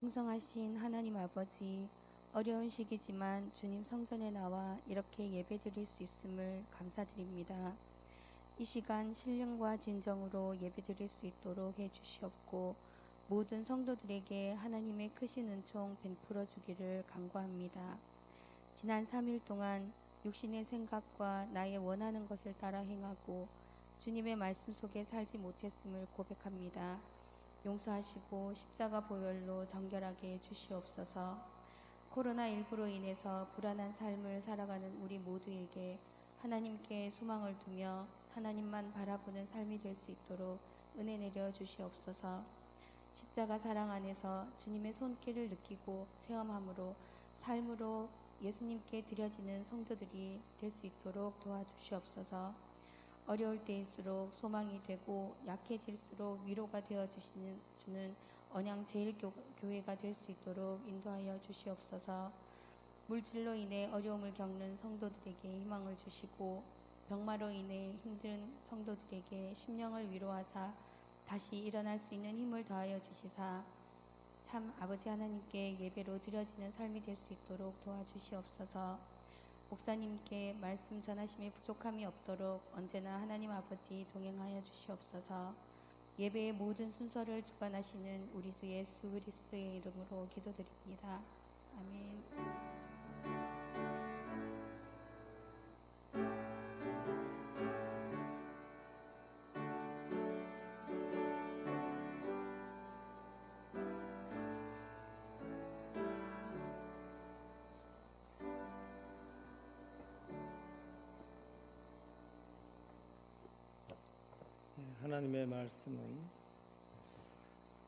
풍성하신 하나님 아버지, 어려운 시기지만 주님 성전에 나와 이렇게 예배드릴 수 있음을 감사드립니다. 이 시간 신령과 진정으로 예배드릴 수 있도록 해주시옵고 모든 성도들에게 하나님의 크신 은총 베풀어 주기를 간구합니다. 지난 3일 동안 육신의 생각과 나의 원하는 것을 따라 행하고 주님의 말씀 속에 살지 못했음을 고백합니다. 용서하시고 십자가 보혈로 정결하게 해주시옵소서. 코로나19로 인해서 불안한 삶을 살아가는 우리 모두에게 하나님께 소망을 두며 하나님만 바라보는 삶이 될 수 있도록 은혜 내려 주시옵소서. 십자가 사랑 안에서 주님의 손길을 느끼고 체험함으로 삶으로 예수님께 드려지는 성도들이 될 수 있도록 도와주시옵소서. 어려울 때일수록 소망이 되고 약해질수록 위로가 되어 주는 언양 제일교회가 될 수 있도록 인도하여 주시옵소서. 물질로 인해 어려움을 겪는 성도들에게 희망을 주시고 병마로 인해 힘든 성도들에게 심령을 위로하사 다시 일어날 수 있는 힘을 더하여 주시사 참 아버지 하나님께 예배로 드려지는 삶이 될 수 있도록 도와주시옵소서. 목사님께 말씀 전하심에 부족함이 없도록 언제나 하나님 아버지 동행하여 주시옵소서. 예배의 모든 순서를 주관하시는 우리 주 예수 그리스도의 이름으로 기도드립니다. 아멘. 하나님의 말씀은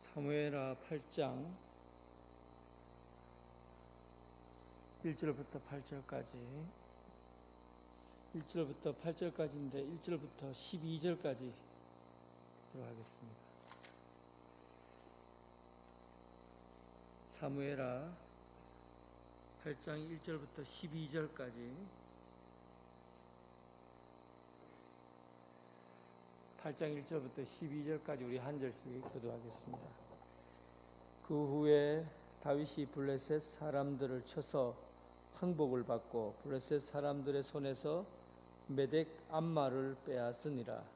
사무엘하 8장 1절부터 8절까지 1절부터 8절까지인데 1절부터 12절까지 들어가겠습니다. 사무엘하 8장 1절부터 12절까지 8장 1절부터 12절까지 우리 한 절씩 교도하겠습니다. 그 후에 다윗이 블레셋 사람들을 쳐서 항복을 받고 블레셋 사람들의 손에서 메덱 암마를 빼앗으니라.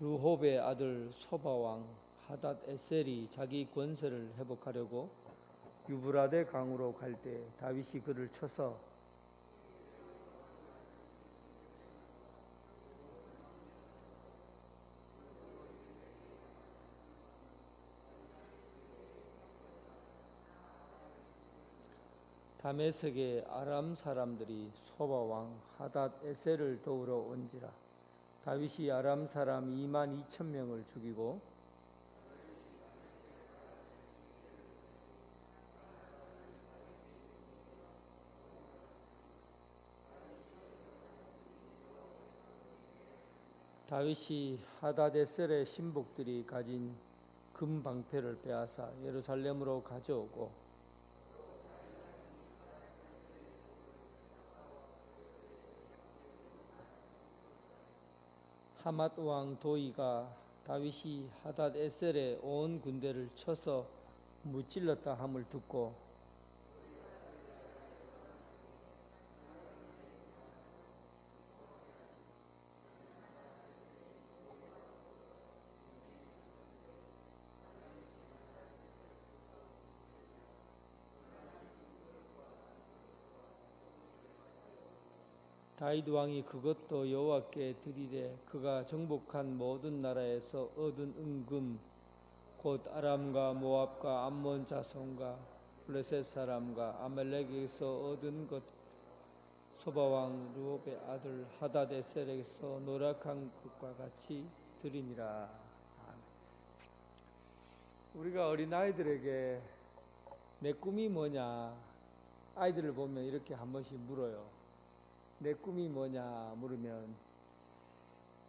르홉의 아들 소바왕 하닷 에셀이 자기 권세를 회복하려고 유브라데 강으로 갈 때 다윗이 그를 쳐서 다메섹의 아람 사람들이 소바왕 하닷 에셀을 도우러 온지라. 다윗이 아람 사람 22,000명을 죽이고 다윗이 하닷에셀의 신복들이 가진 금 방패를 빼앗아 예루살렘으로 가져오고 하맛 왕 도이가 다윗이 하닷에셀의 온 군대를 쳐서 무찔렀다 함을 듣고 다윗 왕이 그것도 여호와께 드리되 그가 정복한 모든 나라에서 얻은 은금 곧 아람과 모압과 암몬 자손과 블레셋 사람과 아말렉에서 얻은 것 소바왕 르홉의 아들 하닷에셀에게서 노력한 것과 같이 드리니라. 우리가 어린아이들에게 내 꿈이 뭐냐 아이들을 보면 이렇게 한 번씩 물어요. 내 꿈이 뭐냐 물으면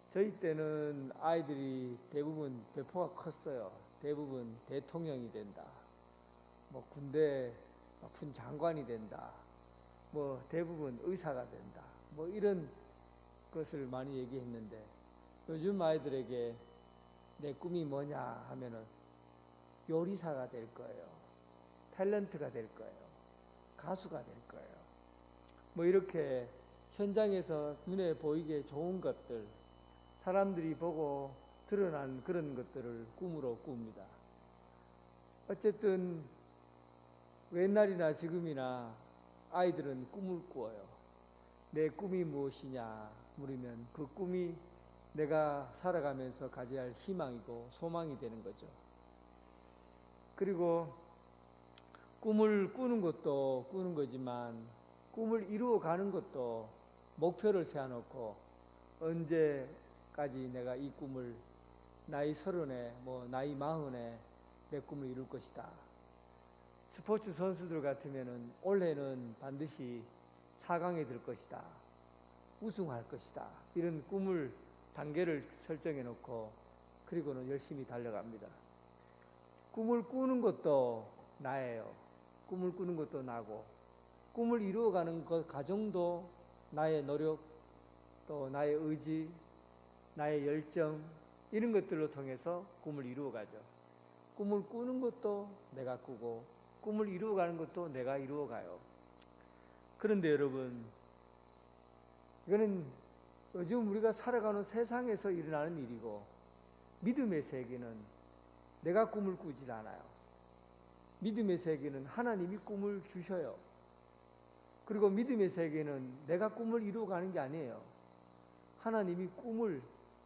저희 때는 아이들이 대부분 배포가 컸어요. 대부분 대통령이 된다. 뭐 군대 높은 장관이 된다. 뭐 대부분 의사가 된다. 뭐 이런 것을 많이 얘기했는데 요즘 아이들에게 내 꿈이 뭐냐 하면은 요리사가 될 거예요. 탤런트가 될 거예요. 가수가 될 거예요. 뭐 이렇게 현장에서 눈에 보이게 좋은 것들, 사람들이 보고 드러난 그런 것들을 꿈으로 꿉니다. 어쨌든 옛날이나 지금이나 아이들은 꿈을 꾸어요. 내 꿈이 무엇이냐 물으면 그 꿈이 내가 살아가면서 가져야 할 희망이고 소망이 되는 거죠. 그리고 꿈을 꾸는 것도 꾸는 거지만 꿈을 이루어가는 것도 목표를 세워놓고 언제까지 내가 이 꿈을 나이 30에 뭐 나이 40에 내 꿈을 이룰 것이다. 스포츠 선수들 같으면은 올해는 반드시 4강에 들 것이다. 우승할 것이다. 이런 꿈을 단계를 설정해 놓고 그리고는 열심히 달려갑니다. 꿈을 꾸는 것도 나예요. 꿈을 꾸는 것도 나고 꿈을 이루어가는 것 과정도 나의 노력 또 나의 의지 나의 열정 이런 것들로 통해서 꿈을 이루어가죠. 꿈을 꾸는 것도 내가 꾸고 꿈을 이루어가는 것도 내가 이루어가요. 그런데 여러분 이거는 요즘 우리가 살아가는 세상에서 일어나는 일이고 믿음의 세계는 내가 꿈을 꾸질 않아요. 믿음의 세계는 하나님이 꿈을 주셔요. 그리고 믿음의 세계는 내가 꿈을 이루어가는 게 아니에요. 하나님이 꿈을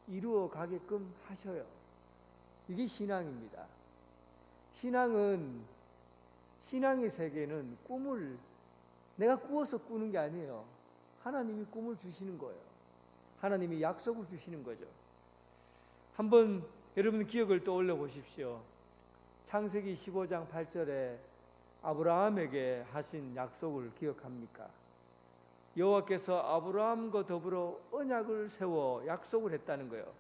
이루어가게끔 하셔요. 이게 신앙입니다. 신앙의 세계는 꿈을 내가 꾸어서 꾸는 게 아니에요. 하나님이 꿈을 주시는 거예요. 하나님이 약속을 주시는 거죠. 한번 여러분 기억을 떠올려 보십시오. 창세기 15장 8절에 아브라함에게 하신 약속을 기억합니까? 여호와께서 아브라함과 더불어 언약을 세워 약속을 했다는 거예요.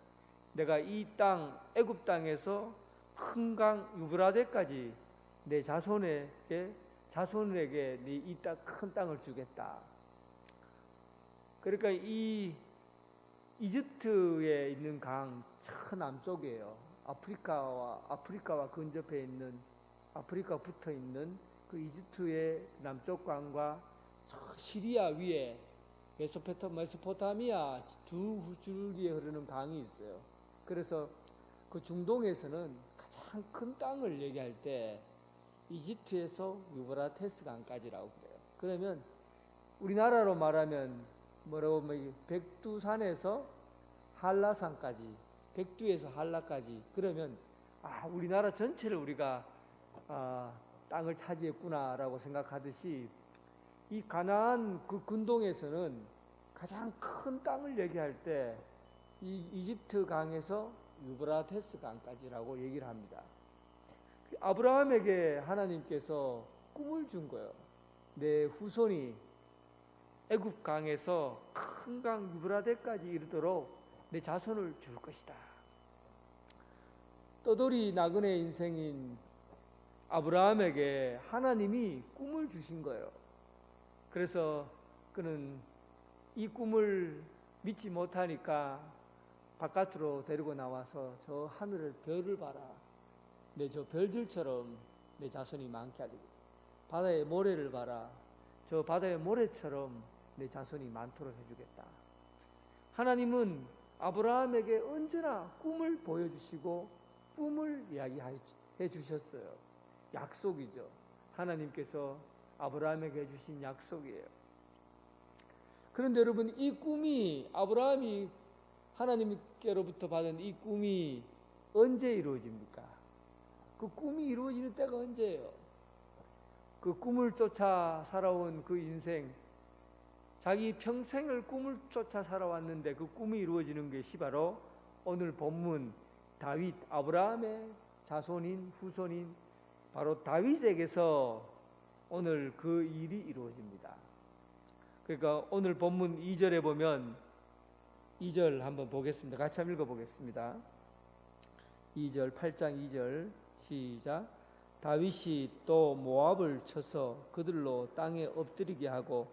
내가 이 땅 애굽 땅에서 큰 강 유브라데까지 내 자손에게 네 이 땅 큰 땅을 주겠다. 그러니까 이 이집트에 있는 강 저 남쪽이에요. 아프리카와 근접해 있는 아프리카 붙어 있는 그 이집트의 남쪽 강과 저 시리아 위에 메소포타미아 두 줄기에 흐르는 강이 있어요. 그래서 그 중동에서는 가장 큰 땅을 얘기할 때 이집트에서 유브라테스 강까지라고 그래요. 그러면 우리나라로 말하면 뭐라고 백두산에서 한라산까지, 백두에서 한라까지 그러면 우리나라 전체를 우리가 땅을 차지했구나라고 생각하듯이 이 가나안 그 근동에서는 가장 큰 땅을 얘기할 때 이 이집트 강에서 유브라테스 강까지라고 얘기를 합니다. 아브라함에게 하나님께서 꿈을 준 거예요. 내 후손이 애굽 강에서 큰 강 유브라데까지 이르도록 내 자손을 줄 것이다. 떠돌이 나그네 인생인 아브라함에게 하나님이 꿈을 주신 거예요. 그래서 그는 이 꿈을 믿지 못하니까 바깥으로 데리고 나와서 저 하늘을 별을 봐라. 내 저 별들처럼 내 자손이 많게 하리라. 바다의 모래를 봐라. 저 바다의 모래처럼 내 자손이 많도록 해주겠다. 하나님은 아브라함에게 언제나 꿈을 보여주시고 꿈을 이야기해 주셨어요. 약속이죠. 하나님께서 아브라함에게 해주신 약속이에요. 그런데 여러분 이 꿈이 아브라함이 하나님께로부터 받은 이 꿈이 언제 이루어집니까? 그 꿈이 이루어지는 때가 언제예요? 그 꿈을 쫓아 살아온 그 인생 자기 평생을 꿈을 쫓아 살아왔는데 그 꿈이 이루어지는 것이 바로 오늘 본문 다윗 아브라함의 자손인 후손인 바로 다윗에게서 오늘 그 일이 이루어집니다. 그러니까 오늘 본문 2절에 보면 2절 한번 보겠습니다. 같이 한번 읽어보겠습니다. 2절 8장 2절 시작. 다윗이 또 모압을 쳐서 그들로 땅에 엎드리게 하고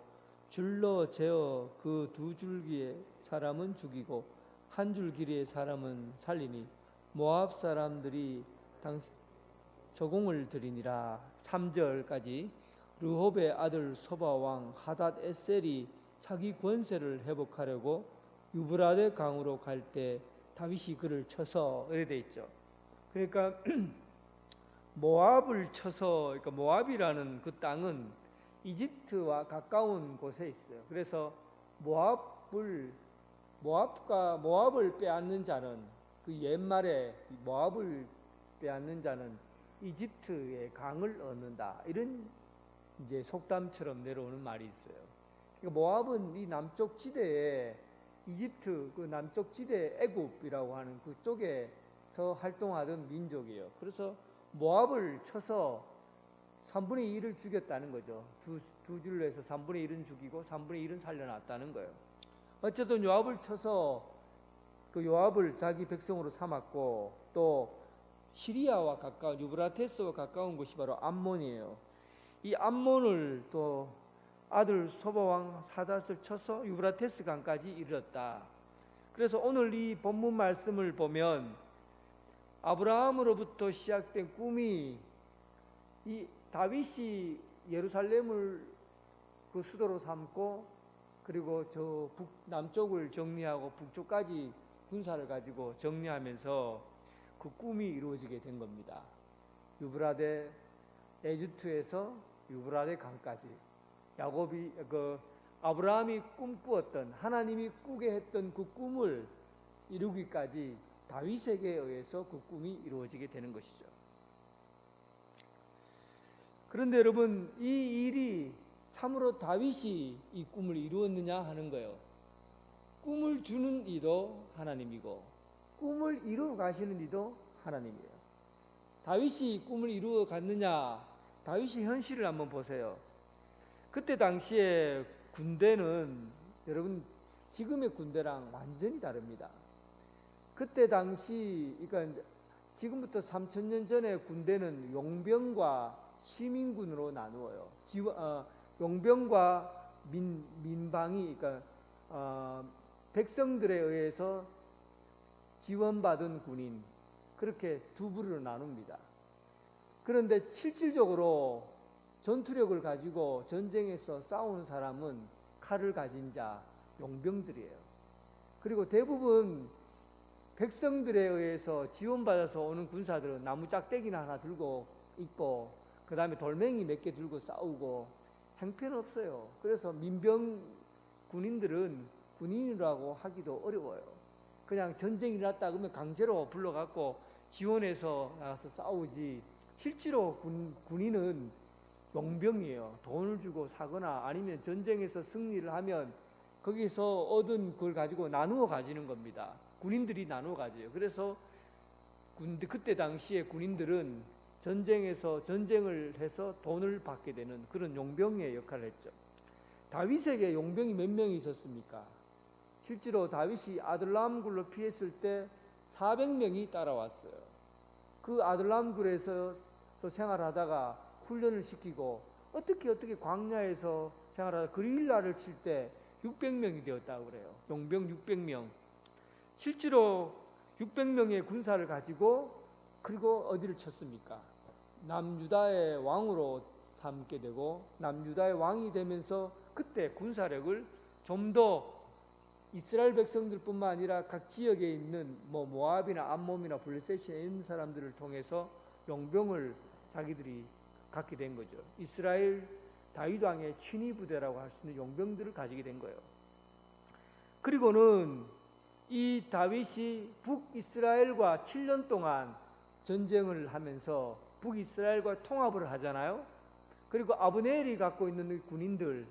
줄로 재어 그 두 줄기의 사람은 죽이고 한 줄기의 사람은 살리니 모압 사람들이 조공을 드리니라. 3절까지. 르홉의 아들 소바 왕 하닷 에셀이 자기 권세를 회복하려고 유브라데 강으로 갈 때 다윗이 그를 쳐서 이렇게 돼 있죠. 그러니까 모압을 쳐서, 그러니까 모압이라는 그 땅은 이집트와 가까운 곳에 있어요. 그래서 모압을 빼앗는 자는, 그 옛말에 모압을 빼앗는 자는 이집트의 강을 얻는다, 이런 이제 속담처럼 내려오는 말이 있어요. 그러니까 모압은 이 남쪽 지대에, 이집트 그 남쪽 지대 애굽이라고 하는 그쪽에서 활동하던 민족이에요. 그래서 모압을 쳐서 3분의 1을 죽였다는 거죠. 두 줄로 해서 3분의 1은 죽이고 3분의 1은 살려놨다는 거예요. 어쨌든 요압을 쳐서 그 요압을 자기 백성으로 삼았고, 또 시리아와 가까운, 유브라테스와 가까운 곳이 바로 암몬이에요. 이 암몬을 또 아들 소바왕 하닷을 쳐서 유브라테스 강까지 이르렀다. 그래서 오늘 이 본문 말씀을 보면 아브라함으로부터 시작된 꿈이, 이 다윗이 예루살렘을 그 수도로 삼고, 그리고 저 남쪽을 정리하고 북쪽까지 군사를 가지고 정리하면서 그 꿈이 이루어지게 된 겁니다. 유브라데, 에집트에서 유브라데 강까지 야곱이, 아브라함이 꿈꾸었던, 하나님이 꾸게 했던 그 꿈을 이루기까지 다윗에게 의해서 그 꿈이 이루어지게 되는 것이죠. 그런데 여러분, 이 일이 참으로 다윗이 이 꿈을 이루었느냐 하는 거예요. 꿈을 주는 이도 하나님이고 꿈을 이루어 가시는 이도 하나님이에요. 다윗이 꿈을 이루어 갔느냐? 다윗이 현실을 한번 보세요. 그때 당시에 군대는 여러분 지금의 군대랑 완전히 다릅니다. 그때 당시, 그러니까 지금부터 3000년 전에 군대는 용병과 시민군으로 나누어요. 용병과 민방위, 그러니까 백성들에 의해서 지원받은 군인, 그렇게 두 부류로 나눕니다. 그런데 실질적으로 전투력을 가지고 전쟁에서 싸우는 사람은 칼을 가진 자, 용병들이에요. 그리고 대부분 백성들에 의해서 지원받아서 오는 군사들은 나무 짝대기나 하나 들고 있고, 그 다음에 돌멩이 몇 개 들고 싸우고 형편없어요. 그래서 민병 군인들은 군인이라고 하기도 어려워요. 그냥 전쟁이 일어났다 그러면 강제로 불러갖고 지원해서 나가서 싸우지, 실제로 군인은 용병이에요. 돈을 주고 사거나 아니면 전쟁에서 승리를 하면 거기서 얻은 그걸 가지고 나누어 가지는 겁니다. 군인들이 나누어 가져요. 그래서 그때 당시에 군인들은 전쟁에서 전쟁을 해서 돈을 받게 되는 그런 용병의 역할을 했죠. 다윗에게 용병이 몇 명이 있었습니까? 실제로 다윗이 아들람 굴로 피했을 때 400명이 따라왔어요. 그 아들람 굴에서 생활하다가 훈련을 시키고 어떻게 광야에서 생활하다 그릴라를 칠 때 600명이 되었다고 그래요. 용병 600명. 실제로 600명의 군사를 가지고 그리고 어디를 쳤습니까? 남유다의 왕으로 삼게 되고, 남유다의 왕이 되면서 그때 군사력을 좀 더 이스라엘 백성들뿐만 아니라 각 지역에 있는 모압이나 암몬이나 블레셋에 있는 사람들을 통해서 용병을 자기들이 갖게 된 거죠. 이스라엘 다윗 왕의 친위 부대라고 할 수 있는 용병들을 가지게 된 거예요. 그리고는 이 다윗이 북이스라엘과 7년 동안 전쟁을 하면서 북이스라엘과 통합을 하잖아요. 그리고 아브넬이 갖고 있는 군인들,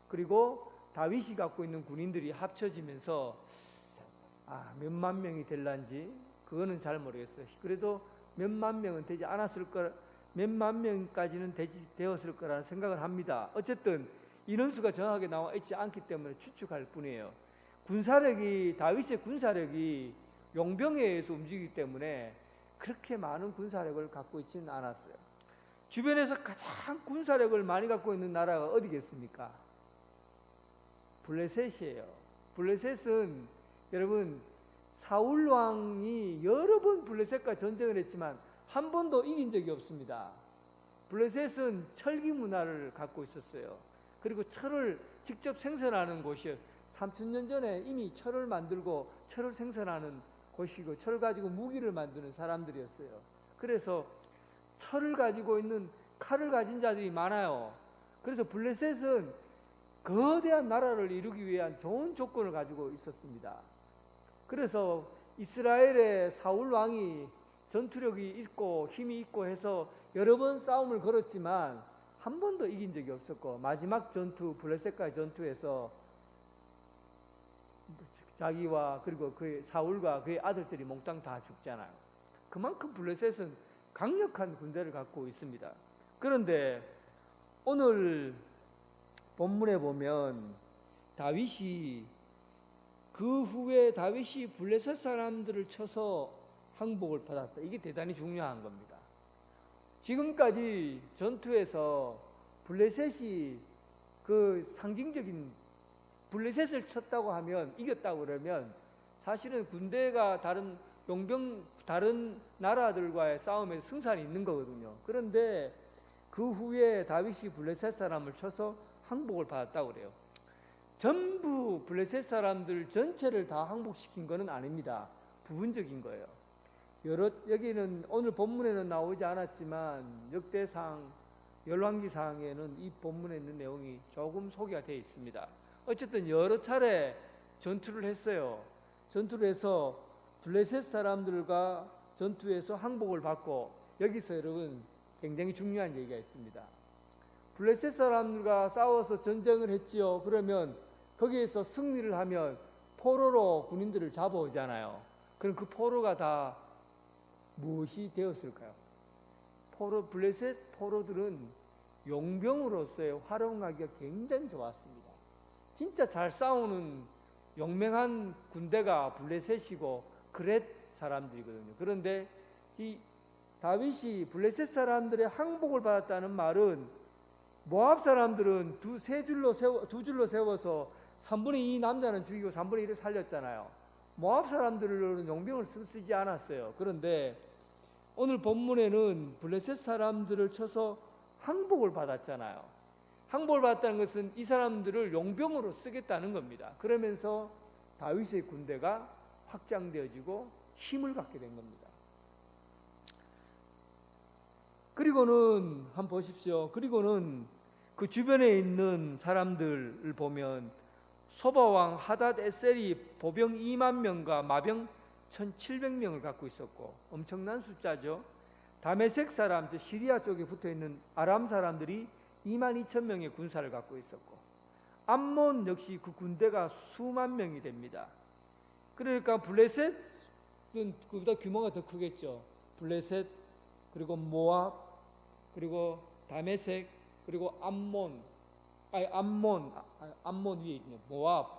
그리고 다윗이 갖고 있는 군인들이 합쳐지면서 몇만 명이 될란지 그거는 잘 모르겠어요. 그래도 몇만 명은 되지 않았을 거, 몇만 명까지는 되었을 거라는 생각을 합니다. 어쨌든 인원수가 정확하게 나와 있지 않기 때문에 추측할 뿐이에요. 다윗의 군사력이 용병에 의해서 움직이기 때문에 그렇게 많은 군사력을 갖고 있지는 않았어요. 주변에서 가장 군사력을 많이 갖고 있는 나라가 어디겠습니까? 블레셋이에요. 블레셋은 여러분 사울 왕이 여러 번 블레셋과 전쟁을 했지만 한 번도 이긴 적이 없습니다. 블레셋은 철기 문화를 갖고 있었어요. 그리고 철을 직접 생산하는 곳이에요. 3000년 전에 이미 철을 만들고 철을 생산하는 곳이고 철 가지고 무기를 만드는 사람들이었어요. 그래서 철을 가지고 있는 칼을 가진 자들이 많아요. 그래서 블레셋은 거대한 나라를 이루기 위한 좋은 조건을 가지고 있었습니다. 그래서 이스라엘의 사울 왕이 전투력이 있고 힘이 있고 해서 여러 번 싸움을 걸었지만 한 번도 이긴 적이 없었고 마지막 전투 블레셋과의 전투에서 자기와 그리고 그의 사울과 그의 아들들이 몽땅 다 죽잖아요. 그만큼 블레셋은 강력한 군대를 갖고 있습니다. 그런데 오늘 본문에 보면 다윗이 그 후에 다윗이 블레셋 사람들을 쳐서 항복을 받았다. 이게 대단히 중요한 겁니다. 지금까지 전투에서 블레셋이 그 상징적인 블레셋을 쳤다고 하면 이겼다고 그러면 사실은 군대가 다른 용병 다른 나라들과의 싸움에서 승산이 있는 거거든요. 그런데 그 후에 다윗이 블레셋 사람을 쳐서 항복을 받았다고 그래요. 전부 블레셋 사람들 전체를 다 항복시킨 것은 아닙니다. 부분적인 거예요. 여기는 오늘 본문에는 나오지 않았지만 역대상 열왕기상에는 이 본문에 있는 내용이 조금 소개가 되어 있습니다. 어쨌든 여러 차례 전투를 했어요. 전투를 해서 블레셋 사람들과 전투에서 항복을 받고 여기서 여러분 굉장히 중요한 얘기가 있습니다. 블레셋 사람들과 싸워서 전쟁을 했지요. 그러면 거기에서 승리를 하면 포로로 군인들을 잡아오잖아요. 그럼 그 포로가 다 무엇이 되었을까요? 블레셋 포로들은 용병으로서의 활용하기가 굉장히 좋았습니다. 진짜 잘 싸우는 용맹한 군대가 블레셋이고 그렛 사람들이거든요. 그런데 이 다윗이 블레셋 사람들의 항복을 받았다는 말은 모압 사람들은 두 줄로 세워서 3분의 2 남자는 죽이고 3분의 1을 살렸잖아요. 모압 사람들은 용병을 쓰지 않았어요. 그런데 오늘 본문에는 블레셋 사람들을 쳐서 항복을 받았잖아요. 항복을 받았다는 것은 이 사람들을 용병으로 쓰겠다는 겁니다. 그러면서 다윗의 군대가 확장되어지고 힘을 갖게 된 겁니다. 그리고는 한번 보십시오. 그리고는 그 주변에 있는 사람들을 보면 소바왕 하닷 에셀이 보병 2만 명과 마병 1,700명을 갖고 있었고 엄청난 숫자죠. 다메섹 사람, 시리아 쪽에 붙어있는 아람 사람들이 2만 2천 명의 군사를 갖고 있었고 암몬 역시 그 군대가 수만 명이 됩니다. 그러니까 블레셋은 그보다 규모가 더 크겠죠. 블레셋 그리고 모압 그리고 다메섹 그리고 암몬 위에 있는 모압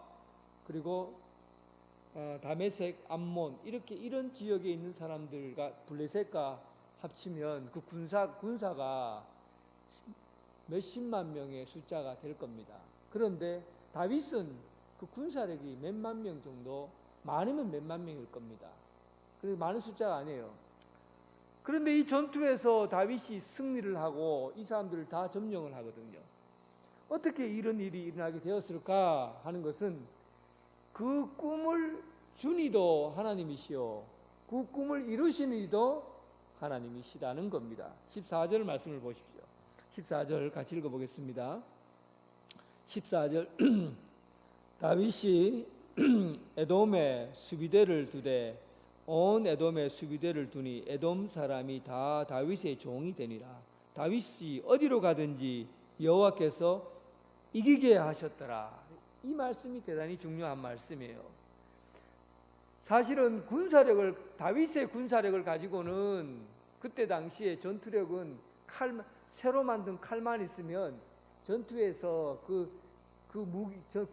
그리고 다메섹, 암몬 이런 지역에 있는 사람들과 블레셋과 합치면 그 군사가 몇십만 명의 숫자가 될 겁니다. 그런데 다윗은 그 군사력이 몇만 명 정도, 많으면 몇만 명일 겁니다. 그래서 많은 숫자가 아니에요. 그런데 이 전투에서 다윗이 승리를 하고 이 사람들을 다 점령을 하거든요. 어떻게 이런 일이 일어나게 되었을까 하는 것은 그 꿈을 준 이도 하나님이시요 그 꿈을 이루신 이도 하나님이시다는 겁니다. 14절 말씀을 보십시오. 14절 같이 읽어보겠습니다. 14절 다윗이 에돔에 수비대를 두되 온 에돔에 수비대를 두니 에돔 사람이 다 다윗의 종이 되니라. 다윗이 어디로 가든지 여호와께서 이기게 하셨더라. 이 말씀이 대단히 중요한 말씀이에요. 사실은 다윗의 군사력을 가지고는 그때 당시에 전투력은 새로 만든 칼만 있으면 전투에서 그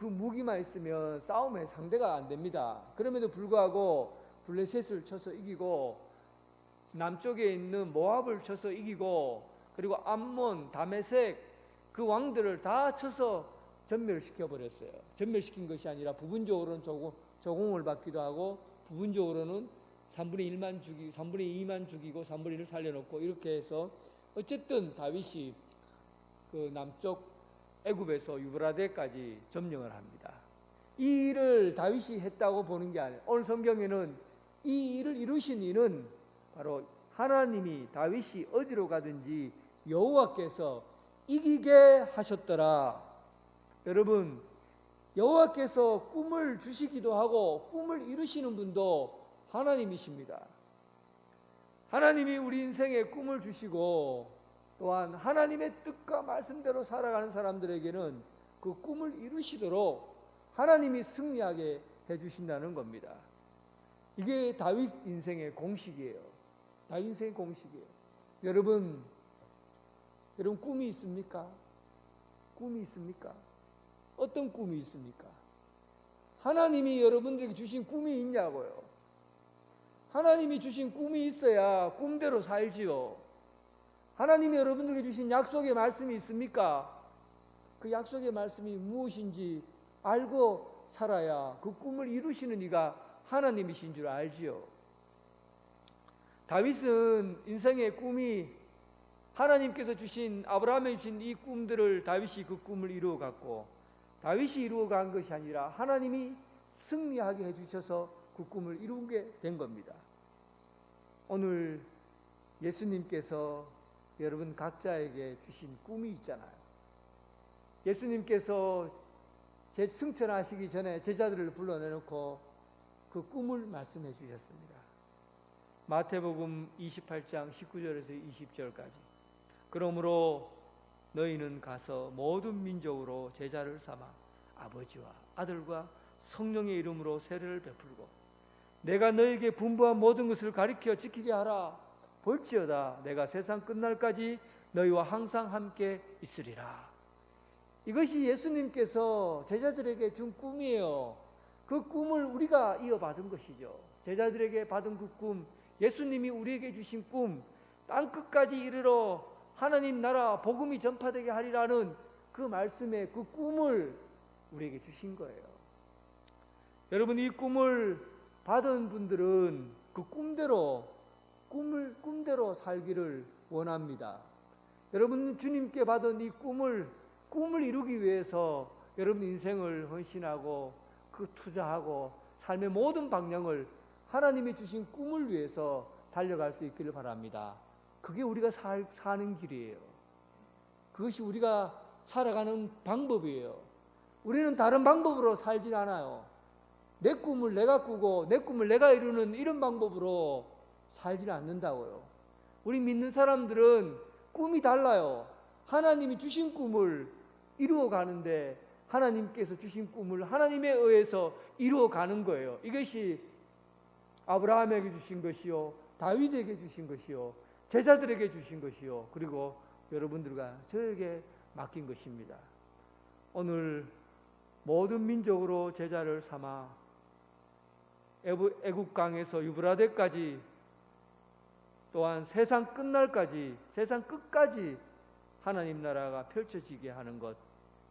무기만 있으면 싸움에 상대가 안 됩니다. 그럼에도 불구하고 블레셋을 쳐서 이기고 남쪽에 있는 모압을 쳐서 이기고 그리고 암몬, 다메섹 그 왕들을 다 쳐서 전멸시켜 버렸어요. 전멸시킨 것이 아니라 부분적으로는 조공을 받기도 하고 부분적으로는 3분의 1만 죽이고 3분의 2만 죽이고 3분의 1을 살려놓고 이렇게 해서 어쨌든 다윗이 그 남쪽 애굽에서 유브라데까지 점령을 합니다. 이 일을 다윗이 했다고 보는 게 아니에요. 오늘 성경에는 이 일을 이루신 이는 바로 하나님이 다윗이 어디로 가든지 여호와께서 이기게 하셨더라. 여러분, 여호와께서 꿈을 주시기도 하고 꿈을 이루시는 분도 하나님이십니다. 하나님이 우리 인생에 꿈을 주시고 또한 하나님의 뜻과 말씀대로 살아가는 사람들에게는 그 꿈을 이루시도록 하나님이 승리하게 해주신다는 겁니다. 이게 다윗 인생의 공식이에요. 다윗 인생의 공식이에요. 여러분 꿈이 있습니까? 꿈이 있습니까? 어떤 꿈이 있습니까? 하나님이 여러분들에게 주신 꿈이 있냐고요. 하나님이 주신 꿈이 있어야 꿈대로 살지요. 하나님이 여러분들에게 주신 약속의 말씀이 있습니까? 그 약속의 말씀이 무엇인지 알고 살아야 그 꿈을 이루시는 이가 하나님이신 줄 알지요. 다윗은 인생의 꿈이 하나님께서 주신 아브라함에 주신 이 꿈들을 다윗이 그 꿈을 이루어갔고 다윗이 이루어간 것이 아니라 하나님이 승리하게 해주셔서 그 꿈을 이루게 된 겁니다. 오늘 예수님께서 여러분 각자에게 주신 꿈이 있잖아요. 예수님께서 승천하시기 전에 제자들을 불러내놓고 그 꿈을 말씀해 주셨습니다. 마태복음 28장 19절에서 20절까지. 그러므로 너희는 가서 모든 민족으로 제자를 삼아 아버지와 아들과 성령의 이름으로 세례를 베풀고 내가 너희에게 분부한 모든 것을 가르쳐 지키게 하라. 볼지어다 내가 세상 끝날까지 너희와 항상 함께 있으리라. 이것이 예수님께서 제자들에게 준 꿈이에요. 그 꿈을 우리가 이어받은 것이죠. 제자들에게 받은 그 꿈, 예수님이 우리에게 주신 꿈, 땅끝까지 이르러 하나님 나라 복음이 전파되게 하리라는 그 말씀의 그 꿈을 우리에게 주신 거예요. 여러분, 이 꿈을 받은 분들은 그 꿈대로 살기를 원합니다. 여러분, 주님께 받은 이 꿈을 이루기 위해서 여러분 인생을 헌신하고 그 투자하고 삶의 모든 방향을 하나님이 주신 꿈을 위해서 달려갈 수 있기를 바랍니다. 그게 우리가 사는 길이에요. 그것이 우리가 살아가는 방법이에요. 우리는 다른 방법으로 살지 않아요. 내 꿈을 내가 꾸고 내 꿈을 내가 이루는 이런 방법으로 살지 않는다고요. 우리 믿는 사람들은 꿈이 달라요. 하나님이 주신 꿈을 이루어가는데 하나님께서 주신 꿈을 하나님에 의해서 이루어가는 거예요. 이것이 아브라함에게 주신 것이요, 다윗에게 주신 것이요, 제자들에게 주신 것이요, 그리고 여러분들과 저에게 맡긴 것입니다. 오늘 모든 민족으로 제자를 삼아 애국강에서 유브라데까지 또한 세상 끝날까지, 세상 끝까지 하나님 나라가 펼쳐지게 하는 것,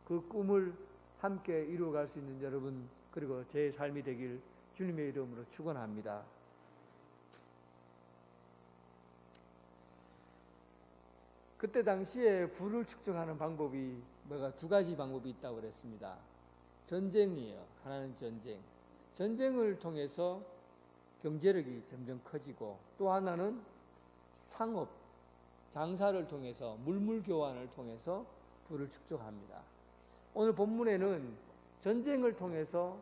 그 꿈을 함께 이루어갈 수 있는 여러분, 그리고 제 삶이 되길 주님의 이름으로 축원합니다. 그때 당시에 부를 측정하는 방법이 두 가지 방법이 있다고 그랬습니다. 전쟁이에요. 하나는 전쟁. 전쟁을 통해서 경제력이 점점 커지고, 또 하나는 상업, 장사를 통해서, 물물 교환을 통해서 부를 축적합니다. 오늘 본문에는 전쟁을 통해서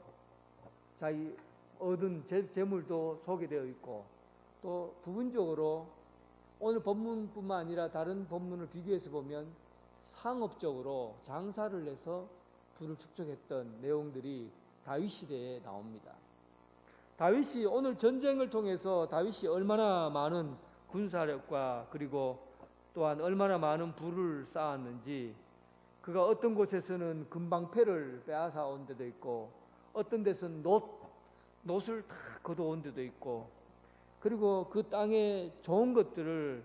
자기 얻은 재물도 소개되어 있고, 또 부분적으로 오늘 본문뿐만 아니라 다른 본문을 비교해서 보면 상업적으로 장사를 해서 부를 축적했던 내용들이 다윗 시대에 나옵니다. 다윗이 오늘 전쟁을 통해서 다윗이 얼마나 많은 군사력과 그리고 또한 얼마나 많은 부를 쌓았는지, 그가 어떤 곳에서는 금방패를 빼앗아 온 데도 있고, 어떤 데서는 놋을 다 걷어온 데도 있고, 그리고 그 땅에 좋은 것들을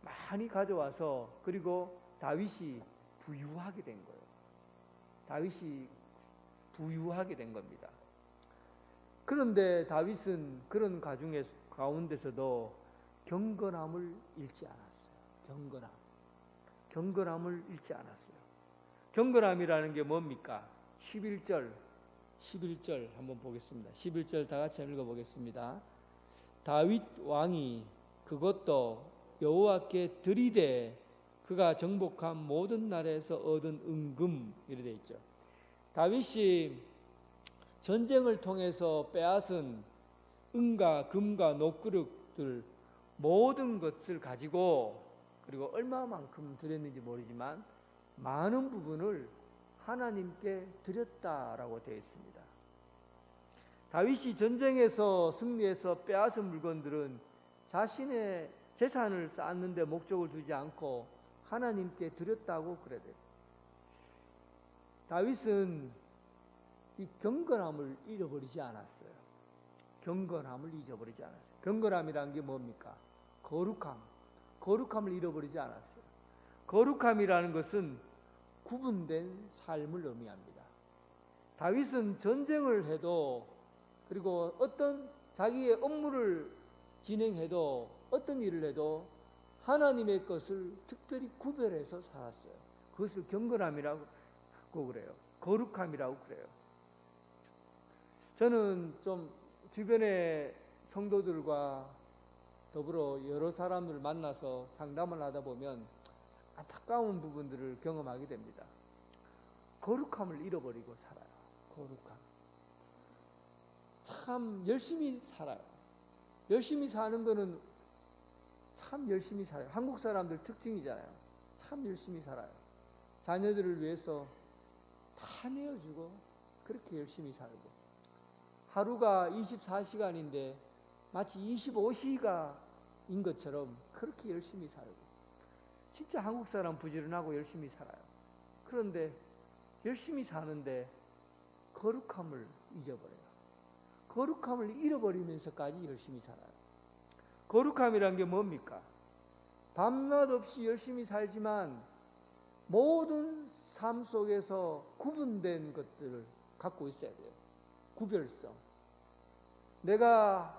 많이 가져와서 그리고 다윗이 부유하게 된 거예요. 다윗이 부유하게 된 겁니다. 그런데 다윗은 그런 가운데서도 경건함을 잃지 않았어요. 경건함을 잃지 않았어요. 경건함이라는 게 뭡니까? 11절 한번 보겠습니다. 11절 다 같이 읽어보겠습니다. 다윗 왕이 그것도 여호와께 드리되 그가 정복한 모든 나라에서 얻은 은금, 이렇게 되어 있죠. 다윗이 전쟁을 통해서 빼앗은 은과 금과 녹그릇들 모든 것을 가지고, 그리고 얼마만큼 드렸는지 모르지만 많은 부분을 하나님께 드렸다라고 되어 있습니다. 다윗이 전쟁에서 승리해서 빼앗은 물건들은 자신의 재산을 쌓는 데 목적을 두지 않고 하나님께 드렸다고 그래야 돼요. 다윗은 이 경건함을 잃어버리지 않았어요. 경건함을 잊어버리지 않았어요. 경건함이란 게 뭡니까? 거룩함을 잃어버리지 않았어요. 거룩함이라는 것은 구분된 삶을 의미합니다. 다윗은 전쟁을 해도, 그리고 어떤 자기의 업무를 진행해도, 어떤 일을 해도 하나님의 것을 특별히 구별해서 살았어요. 그것을 경건함이라고 그래요. 거룩함이라고 그래요. 저는 좀 주변의 성도들과 더불어 여러 사람을 만나서 상담을 하다 보면 안타까운 부분들을 경험하게 됩니다. 거룩함을 잃어버리고 살아요. 거룩함. 참 열심히 살아요. 열심히 사는 거는 참 열심히 살아요. 한국 사람들 특징이잖아요. 참 열심히 살아요. 자녀들을 위해서 다 내어주고 그렇게 열심히 살고, 하루가 24시간인데 마치 25시간인 것처럼 그렇게 열심히 살고, 진짜 한국 사람 부지런하고 열심히 살아요. 그런데 열심히 사는데 거룩함을 잊어버려요. 거룩함을 잃어버리면서까지 열심히 살아요. 거룩함이란 게 뭡니까? 밤낮 없이 열심히 살지만 모든 삶 속에서 구분된 것들을 갖고 있어야 돼요. 구별성. 내가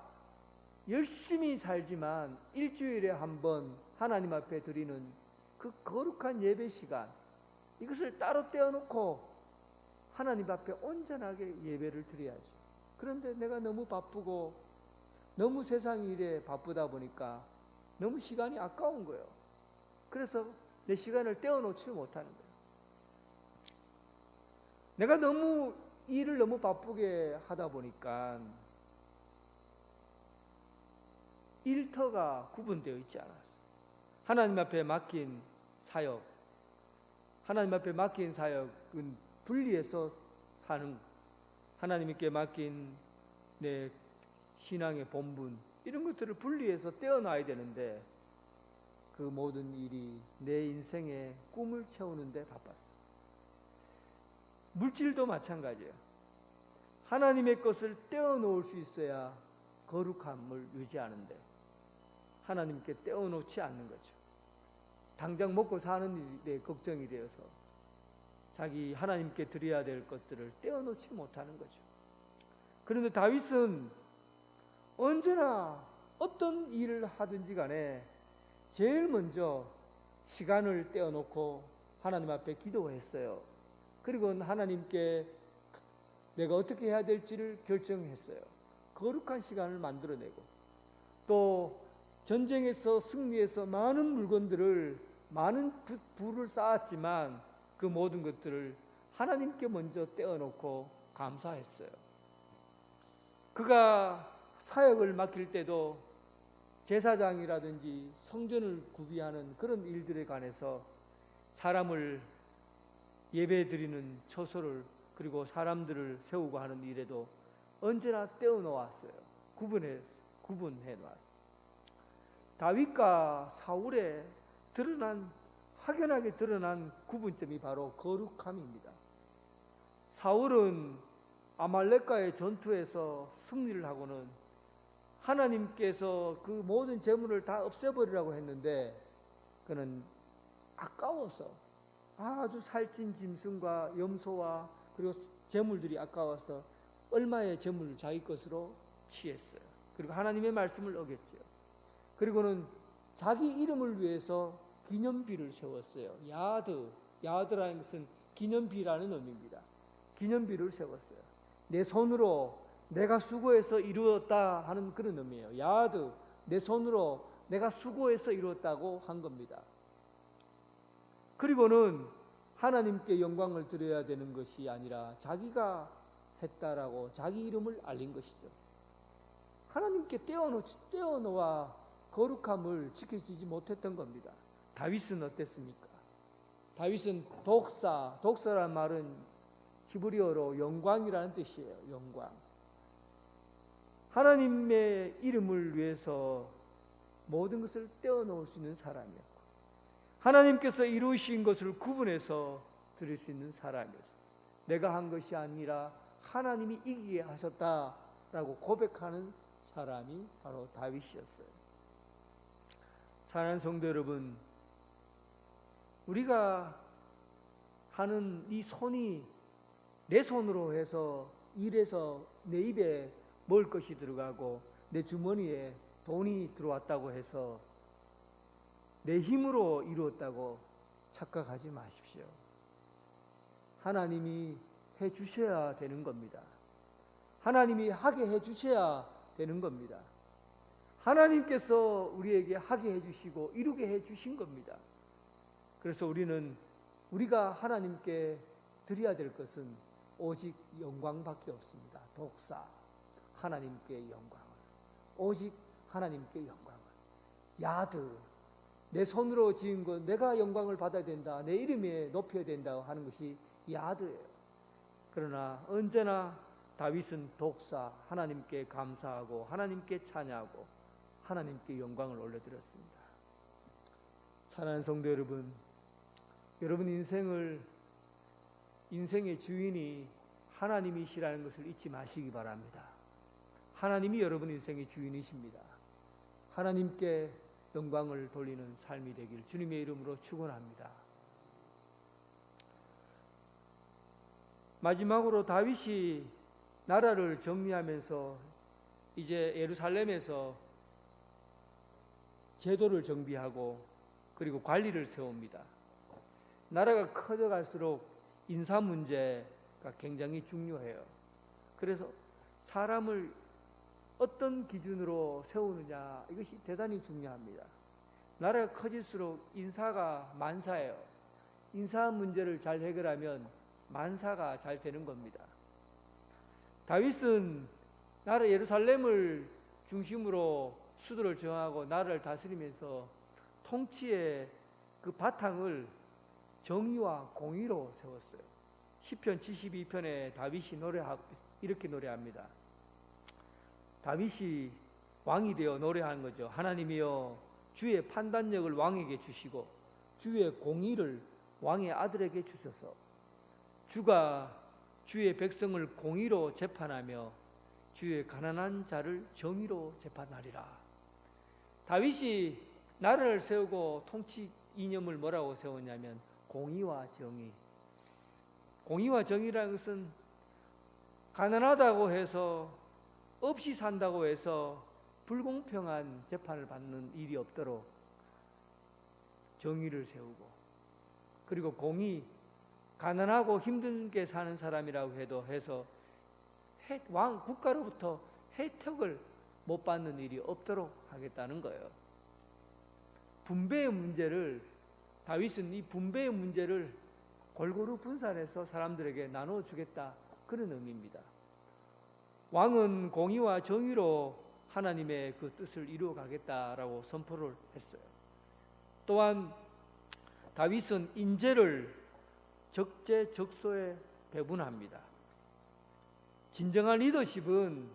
열심히 살지만 일주일에 한 번 하나님 앞에 드리는 그 거룩한 예배 시간, 이것을 따로 떼어놓고 하나님 앞에 온전하게 예배를 드려야죠. 그런데 내가 너무 바쁘고 너무 세상 일에 바쁘다 보니까 너무 시간이 아까운 거예요. 그래서 내 시간을 떼어놓지 못하는 거예요. 내가 너무 일을 너무 바쁘게 하다 보니까 일터가 구분되어 있지 않았어요. 하나님 앞에 맡긴 사역은 분리해서 사는, 하나님께 맡긴 내 신앙의 본분, 이런 것들을 분리해서 떼어놔야 되는데 그 모든 일이 내 인생의 꿈을 채우는 데 바빴어요. 물질도 마찬가지예요. 하나님의 것을 떼어놓을 수 있어야 거룩함을 유지하는데 하나님께 떼어놓지 않는 거죠. 당장 먹고 사는 일에 걱정이 되어서 자기 하나님께 드려야 될 것들을 떼어놓지 못하는 거죠. 그런데 다윗은 언제나 어떤 일을 하든지 간에 제일 먼저 시간을 떼어놓고 하나님 앞에 기도했어요. 그리고 하나님께 내가 어떻게 해야 될지를 결정했어요. 거룩한 시간을 만들어내고, 또 전쟁에서 승리해서 많은 물건들을, 많은 부를 쌓았지만 그 모든 것들을 하나님께 먼저 떼어놓고 감사했어요. 그가 사역을 맡길 때도 제사장이라든지 성전을 구비하는 그런 일들에 관해서 사람을 예배 드리는 처소를, 그리고 사람들을 세우고 하는 일에도 언제나 떼어놓았어요. 구분해 놓았어요. 다윗과 사울의 확연하게 드러난 구분점이 바로 거룩함입니다. 사울은 아말렉과의 전투에서 승리를 하고는 하나님께서 그 모든 재물을 다 없애버리라고 했는데 그는 아까워서 아주 살찐 짐승과 염소와 그리고 재물들이 아까워서 얼마의 재물을 자기 것으로 취했어요. 그리고 하나님의 말씀을 어겼죠. 그리고는 자기 이름을 위해서 기념비를 세웠어요. 야드라는 것은 기념비라는 의미입니다. 기념비를 세웠어요. 내 손으로 내가 수고해서 이루었다 하는 그런 의미예요. 내 손으로 내가 수고해서 이루었다고 한 겁니다. 그리고는 하나님께 영광을 드려야 되는 것이 아니라 자기가 했다라고 자기 이름을 알린 것이죠. 하나님께 떼어놓아 거룩함을 지켜지지 못했던 겁니다. 다윗은 어땠습니까? 다윗은 독사란 말은 히브리어로 영광이라는 뜻이에요. 영광. 하나님의 이름을 위해서 모든 것을 떼어놓을 수 있는 사람이었고, 하나님께서 이루신 것을 구분해서 드릴 수 있는 사람이었어요. 내가 한 것이 아니라 하나님이 이기게 하셨다라고 고백하는 사람이 바로 다윗이었어요. 사랑하는 성도 여러분, 우리가 하는 이 손이 내 손으로 해서 일해서 내 입에 먹을 것이 들어가고 내 주머니에 돈이 들어왔다고 해서 내 힘으로 이루었다고 착각하지 마십시오. 하나님이 해 주셔야 되는 겁니다. 하나님이 하게 해 주셔야 되는 겁니다. 하나님께서 우리에게 하게 해 주시고 이루게 해 주신 겁니다. 그래서 우리가 하나님께 드려야 될 것은 오직 영광밖에 없습니다. 독사, 하나님께 영광을, 오직 하나님께 영광을. 야드, 내 손으로 지은 것, 내가 영광을 받아야 된다, 내 이름에 높여야 된다고 하는 것이 야드예요. 그러나 언제나 다윗은 독사, 하나님께 감사하고 하나님께 찬양하고 하나님께 영광을 올려드렸습니다. 사랑하는 성도 여러분, 여러분 인생의 주인이 하나님이시라는 것을 잊지 마시기 바랍니다. 하나님이 여러분 인생의 주인이십니다. 하나님께 영광을 돌리는 삶이 되길 주님의 이름으로 축원합니다. 마지막으로 다윗이 나라를 정리하면서 이제 예루살렘에서 제도를 정비하고 그리고 관리를 세웁니다. 나라가 커져갈수록 인사 문제가 굉장히 중요해요. 그래서 사람을 어떤 기준으로 세우느냐, 이것이 대단히 중요합니다. 나라가 커질수록 인사가 만사예요. 인사 문제를 잘 해결하면 만사가 잘 되는 겁니다. 다윗은 나라 예루살렘을 중심으로 수도를 정하고 나라를 다스리면서 통치의 그 바탕을 정의와 공의로 세웠어요. 시편 72편에 다윗이 이렇게 노래합니다. 다윗이 왕이 되어 노래하는 거죠. 하나님이여, 주의 판단력을 왕에게 주시고 주의 공의를 왕의 아들에게 주셔서 주가 주의 백성을 공의로 재판하며 주의 가난한 자를 정의로 재판하리라. 다윗이 나라를 세우고 통치 이념을 뭐라고 세웠냐면 공의와 정의. 공의와 정의라는 것은 가난하다고 해서 없이 산다고 해서 불공평한 재판을 받는 일이 없도록 정의를 세우고, 그리고 공의, 가난하고 힘들게 사는 사람이라고 해서 국가로부터 혜택을 못 받는 일이 없도록 하겠다는 거예요. 다윗은 이 분배의 문제를 골고루 분산해서 사람들에게 나눠주겠다, 그런 의미입니다. 왕은 공의와 정의로 하나님의 그 뜻을 이루어가겠다라고 선포를 했어요. 또한 다윗은 인재를 적재적소에 배분합니다. 진정한 리더십은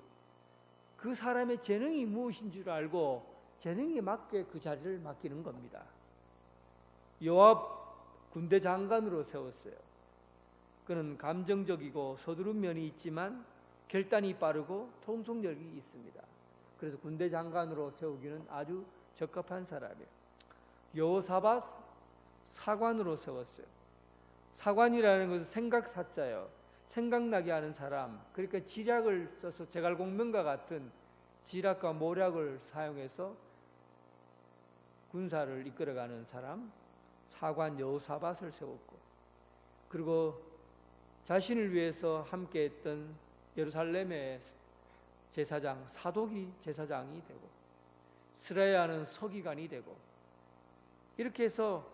그 사람의 재능이 무엇인 줄 알고 재능에 맞게 그 자리를 맡기는 겁니다. 요압 군대 장관으로 세웠어요. 그는 감정적이고 서두른 면이 있지만 결단이 빠르고 통속력이 있습니다. 그래서 군대 장관으로 세우기는 아주 적합한 사람이에요. 여호사밧 사관으로 세웠어요. 사관이라는 것은 생각사자예요. 생각나게 하는 사람. 그러니까 지략을 써서 제갈공명과 같은 지략과 모략을 사용해서 군사를 이끌어가는 사람, 사관 여호사밧을 세웠고, 그리고 자신을 위해서 함께했던 예루살렘의 제사장 사독이 제사장이 되고, 스라야는 서기관이 되고, 이렇게 해서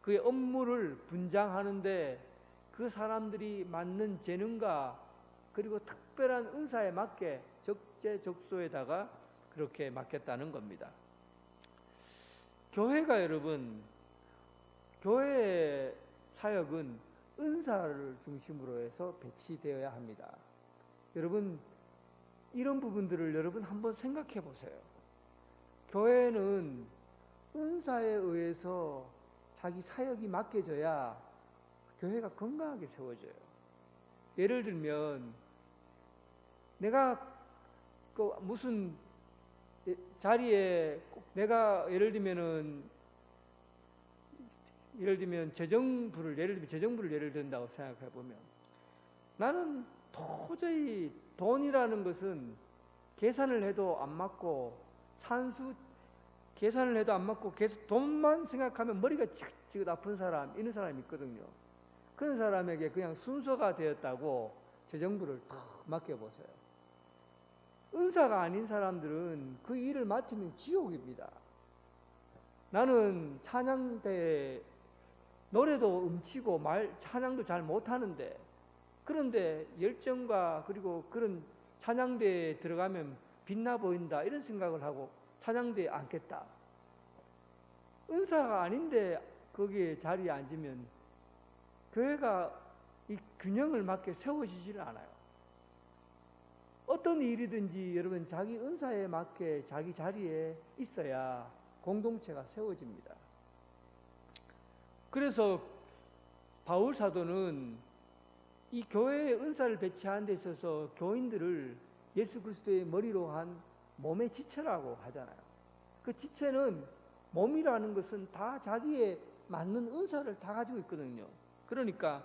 그의 업무를 분장하는데 그 사람들이 맞는 재능과 그리고 특별한 은사에 맞게 적재적소에다가 그렇게 맡겼다는 겁니다. 교회가 여러분, 교회의 사역은 은사를 중심으로 해서 배치되어야 합니다. 여러분, 이런 부분들을 여러분 한번 생각해 보세요. 교회는 은사에 의해서 자기 사역이 맡겨져야 교회가 건강하게 세워져요. 예를 들면 내가 그 무슨 자리에 내가 예를 들면 재정부를 예를 든다고 생각해 보면, 나는 도저히 돈이라는 것은 계산을 해도 안 맞고 산수 계산을 해도 안 맞고 계속 돈만 생각하면 머리가 지긋지긋 아픈 사람, 이런 사람이 있거든요. 그런 사람에게 그냥 순서가 되었다고 재정부를 탁 맡겨보세요. 은사가 아닌 사람들은 그 일을 맡으면 지옥입니다. 나는 찬양대에 노래도 음치고 찬양도 잘 못하는데, 그런데 열정과 그리고 그런 찬양대에 들어가면 빛나 보인다, 이런 생각을 하고 찬양대에 앉겠다. 은사가 아닌데 거기에 자리에 앉으면 교회가 이 균형을 맞게 세워지질 않아요. 어떤 일이든지 여러분 자기 은사에 맞게 자기 자리에 있어야 공동체가 세워집니다. 그래서 바울 사도는 이 교회의 은사를 배치하는 데 있어서 교인들을 예수 그리스도의 머리로 한 몸의 지체라고 하잖아요. 그 지체는, 몸이라는 것은 다 자기에 맞는 은사를 다 가지고 있거든요. 그러니까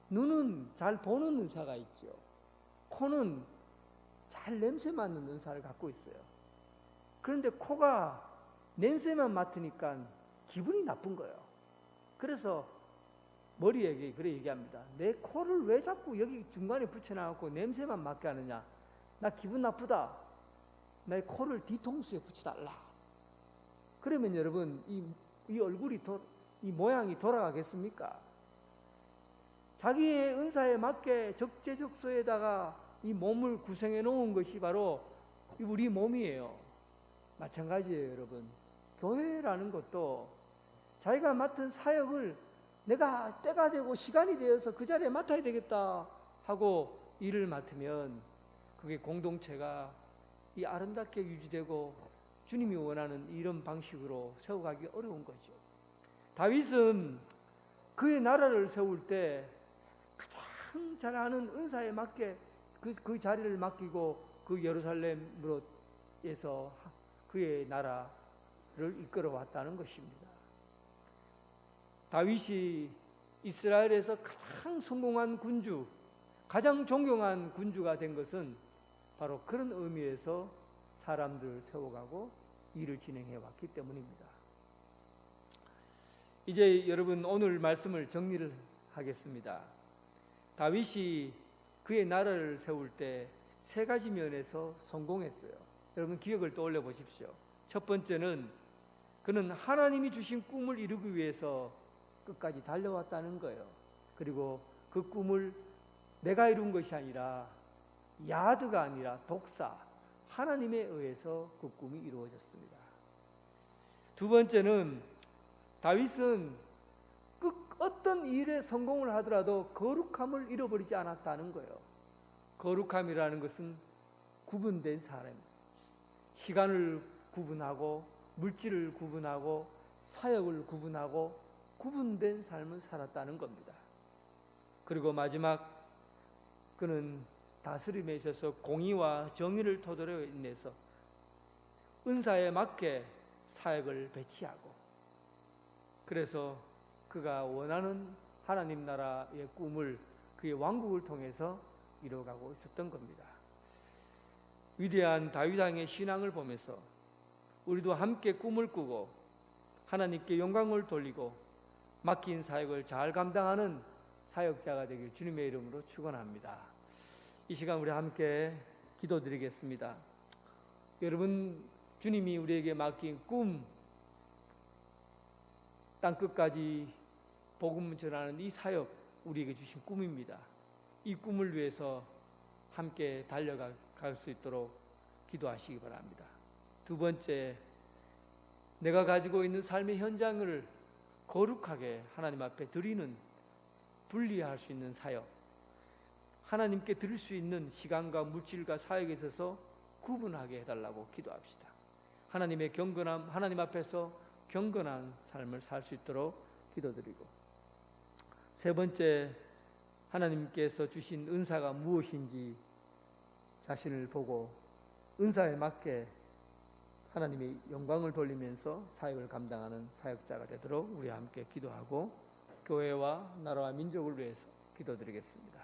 눈은 잘 보는 은사가 있죠. 코는 잘 냄새 맡는 은사를 갖고 있어요. 그런데 코가 냄새만 맡으니까 기분이 나쁜 거예요. 그래서 머리에게 그래 얘기합니다. 내 코를 왜 자꾸 여기 중간에 붙여놔갖고 냄새만 맡게 하느냐. 나 기분 나쁘다. 내 코를 뒤통수에 붙여달라. 그러면 여러분 이 얼굴이 이 모양이 돌아가겠습니까? 자기의 은사에 맞게 적재적소에다가 이 몸을 구성해 놓은 것이 바로 우리 몸이에요. 마찬가지예요, 여러분. 교회라는 것도 자기가 맡은 사역을 내가 때가 되고 시간이 되어서 그 자리에 맡아야 되겠다 하고 일을 맡으면 그게 공동체가 이 아름답게 유지되고 주님이 원하는 이런 방식으로 세워가기 어려운 거죠. 다윗은 그의 나라를 세울 때 가장 잘하는 은사에 맞게 그 자리를 맡기고 그 예루살렘으로에서 그의 나라를 이끌어 왔다는 것입니다. 다윗이 이스라엘에서 가장 성공한 군주, 가장 존경한 군주가 된 것은 바로 그런 의미에서 사람들을 세워가고 일을 진행해 왔기 때문입니다. 이제 여러분 오늘 말씀을 정리를 하겠습니다. 다윗이 그의 나라를 세울 때 세 가지 면에서 성공했어요. 여러분 기억을 떠올려 보십시오. 첫 번째는 그는 하나님이 주신 꿈을 이루기 위해서 끝까지 달려왔다는 거예요. 그리고 그 꿈을 내가 이룬 것이 아니라 야드가 아니라 독사 하나님에 의해서 그 꿈이 이루어졌습니다. 두 번째는 다윗은 어떤 일에 성공을 하더라도 거룩함을 잃어버리지 않았다는 거예요. 거룩함이라는 것은 구분된 사람입니다. 시간을 구분하고 물질을 구분하고 사역을 구분하고 구분된 삶을 살았다는 겁니다. 그리고 마지막, 그는 다스림에 있어서 공의와 정의를 토대로 인해서 은사에 맞게 사역을 배치하고 그래서 그가 원하는 하나님 나라의 꿈을 그의 왕국을 통해서 이루어가고 있었던 겁니다. 위대한 다윗 왕의 신앙을 보면서 우리도 함께 꿈을 꾸고 하나님께 영광을 돌리고 맡긴 사역을 잘 감당하는 사역자가 되길 주님의 이름으로 축원합니다. 이 시간 우리 함께 기도드리겠습니다. 여러분, 주님이 우리에게 맡긴 꿈, 땅끝까지 복음 전하는 이 사역, 우리에게 주신 꿈입니다. 이 꿈을 위해서 함께 달려갈 수 있도록 기도하시기 바랍니다. 두 번째, 내가 가지고 있는 삶의 현장을 거룩하게 하나님 앞에 드리는, 분리할 수 있는 사역, 하나님께 드릴 수 있는 시간과 물질과 사역에 있어서 구분하게 해달라고 기도합시다. 하나님의 경건함, 하나님 앞에서 경건한 삶을 살 수 있도록 기도드리고, 세 번째, 하나님께서 주신 은사가 무엇인지 자신을 보고 은사에 맞게 하나님의 영광을 돌리면서 사역을 감당하는 사역자가 되도록 우리 함께 기도하고 교회와 나라와 민족을 위해서 기도드리겠습니다.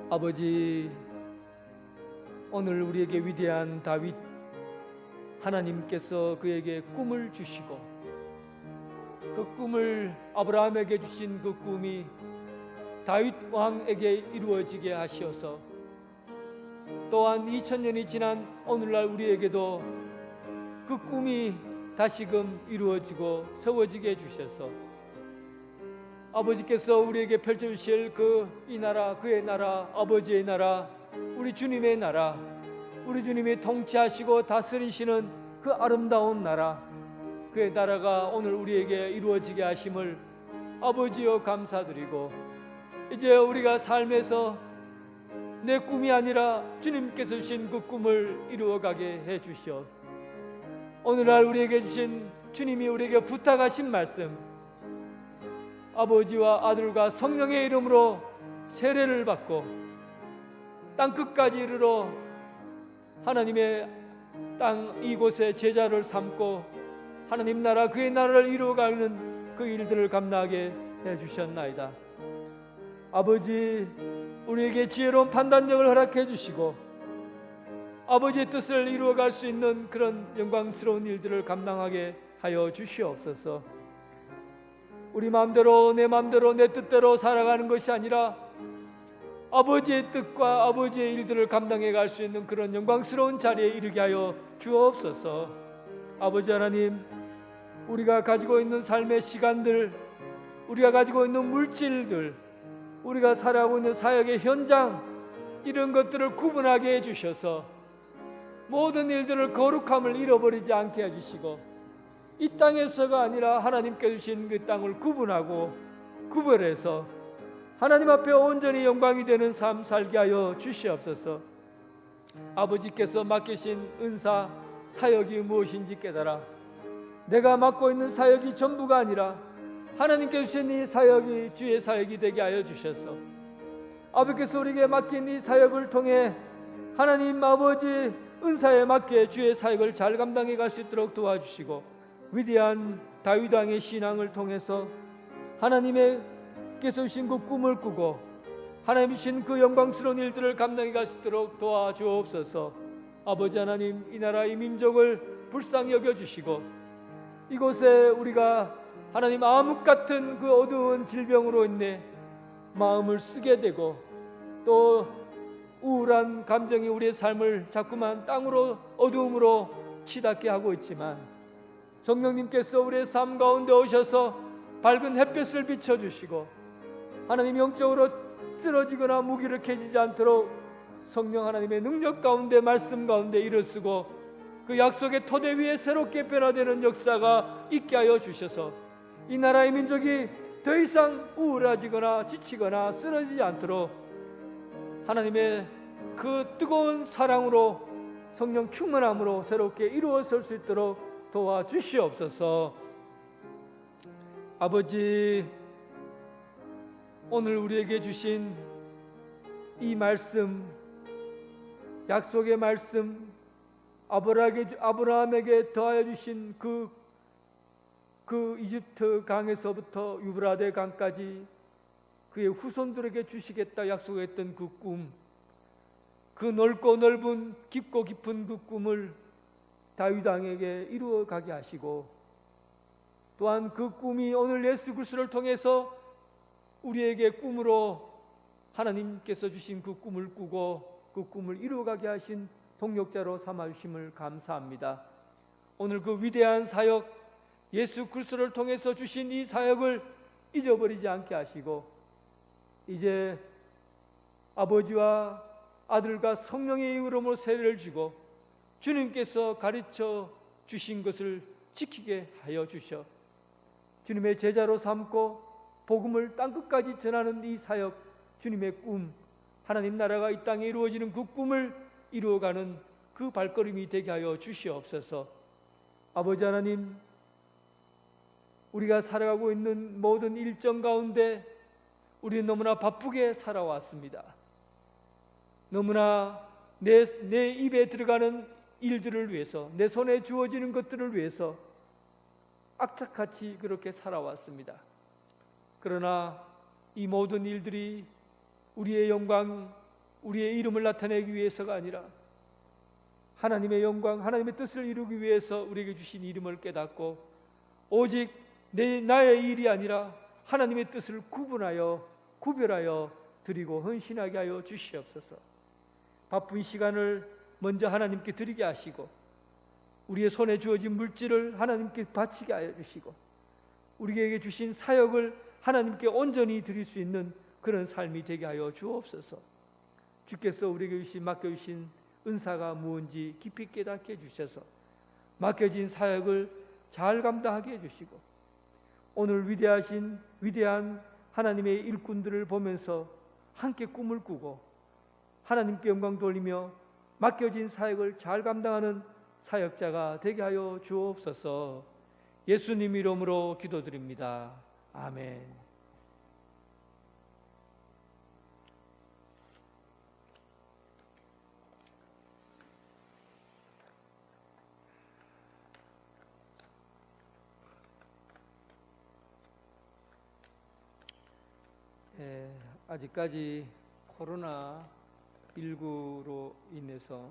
아버지, 오늘 우리에게 위대한 다윗, 하나님께서 그에게 꿈을 주시고 그 꿈을 아브라함에게 주신 그 꿈이 다윗 왕에게 이루어지게 하시어서 또한 2000년이 지난 오늘날 우리에게도 그 꿈이 다시금 이루어지고 세워지게 해주셔서 아버지께서 우리에게 펼쳐주실 이 나라, 그의 나라, 아버지의 나라, 우리 주님의 나라, 우리 주님이 통치하시고 다스리시는 그 아름다운 나라, 그의 나라가 오늘 우리에게 이루어지게 하심을 아버지여 감사드리고, 이제 우리가 삶에서 내 꿈이 아니라 주님께서 주신 그 꿈을 이루어가게 해주시오. 오늘날 우리에게 주신, 주님이 우리에게 부탁하신 말씀, 아버지와 아들과 성령의 이름으로 세례를 받고 땅끝까지 이르러 하나님의 땅 이곳에 제자를 삼고 하나님 나라, 그의 나라를 이루어가는 그 일들을 감당하게 해주셨나이다. 아버지, 우리에게 지혜로운 판단력을 허락해 주시고 아버지의 뜻을 이루어갈 수 있는 그런 영광스러운 일들을 감당하게 하여 주시옵소서. 우리 마음대로, 내 마음대로, 내 뜻대로 살아가는 것이 아니라 아버지의 뜻과 아버지의 일들을 감당해 갈 수 있는 그런 영광스러운 자리에 이르게 하여 주옵소서. 아버지 하나님, 우리가 가지고 있는 삶의 시간들, 우리가 가지고 있는 물질들, 우리가 살아가고 있는 사역의 현장, 이런 것들을 구분하게 해주셔서 모든 일들을 거룩함을 잃어버리지 않게 해주시고 이 땅에서가 아니라 하나님께 주신 그 땅을 구분하고 구별해서 하나님 앞에 온전히 영광이 되는 삶 살게 하여 주시옵소서. 아버지께서 맡기신 은사, 사역이 무엇인지 깨달아 내가 맡고 있는 사역이 전부가 아니라 하나님께 주신 이 사역이 주의 사역이 되게 하여 주셔서 아버지께서 우리에게 맡긴 이 사역을 통해 하나님 아버지 은사에 맞게 주의 사역을 잘 감당해 갈 수 있도록 도와주시고, 위대한 다윗 왕의 신앙을 통해서 하나님께서 주신 그 꿈을 꾸고 하나님 주신 그 영광스러운 일들을 감당해 갈 수 있도록 도와주옵소서. 아버지 하나님, 이 나라 이 민족을 불쌍히 여겨주시고 이곳에 우리가 하나님 암흑 같은 그 어두운 질병으로 인해 마음을 쓰게 되고 또 우울한 감정이 우리의 삶을 자꾸만 땅으로, 어두움으로 치닫게 하고 있지만 성령님께서 우리의 삶 가운데 오셔서 밝은 햇볕을 비춰주시고 하나님 영적으로 쓰러지거나 무기력해지지 않도록 성령 하나님의 능력 가운데, 말씀 가운데 일어서고 그 약속의 토대 위에 새롭게 변화되는 역사가 있게 하여 주셔서 이 나라의 민족이 더 이상 우울해지거나 지치거나 쓰러지지 않도록 하나님의 그 뜨거운 사랑으로, 성령 충만함으로 새롭게 이루어설 수 있도록 도와주시옵소서. 아버지, 오늘 우리에게 주신 이 말씀, 약속의 말씀, 아브라함에게 더하여 주신 그 그 이집트 강에서부터 유브라데 강까지 그의 후손들에게 주시겠다 약속했던 그 꿈, 그 넓고 넓은 깊고 깊은 그 꿈을 다윗 왕에게 이루어 가게 하시고, 또한 그 꿈이 오늘 예수 그리스도를 통해서 우리에게 꿈으로 하나님께서 주신 그 꿈을 꾸고 그 꿈을 이루어가게 하신 동력자로 삼아주심을 감사합니다. 오늘 그 위대한 사역, 예수 그리스도를 통해서 주신 이 사역을 잊어버리지 않게 하시고, 이제 아버지와 아들과 성령의 이름으로 세례를 주고 주님께서 가르쳐 주신 것을 지키게 하여 주셔 주님의 제자로 삼고 복음을 땅끝까지 전하는 이 사역, 주님의 꿈, 하나님 나라가 이 땅에 이루어지는 그 꿈을 이루어가는 그 발걸음이 되게 하여 주시옵소서. 아버지 하나님, 우리가 살아가고 있는 모든 일정 가운데 우리는 너무나 바쁘게 살아왔습니다. 너무나 내 입에 들어가는 일들을 위해서, 내 손에 주어지는 것들을 위해서 악착같이 그렇게 살아왔습니다. 그러나 이 모든 일들이 우리의 영광, 우리의 이름을 나타내기 위해서가 아니라 하나님의 영광, 하나님의 뜻을 이루기 위해서 우리에게 주신 이름을 깨닫고, 오직 나의 일이 아니라 하나님의 뜻을 구별하여 드리고 헌신하게 하여 주시옵소서. 바쁜 시간을 먼저 하나님께 드리게 하시고, 우리의 손에 주어진 물질을 하나님께 바치게 하여 주시고, 우리에게 주신 사역을 하나님께 온전히 드릴 수 있는 그런 삶이 되게 하여 주옵소서. 주께서 우리에게 맡겨주신 은사가 무엇인지 깊이 깨닫게 해주셔서 맡겨진 사역을 잘 감당하게 해주시고, 오늘 위대한 하나님의 일꾼들을 보면서 함께 꿈을 꾸고 하나님께 영광 돌리며 맡겨진 사역을 잘 감당하는 사역자가 되게 하여 주옵소서. 예수님 이름으로 기도드립니다. 아멘. 아직까지 코로나19로 인해서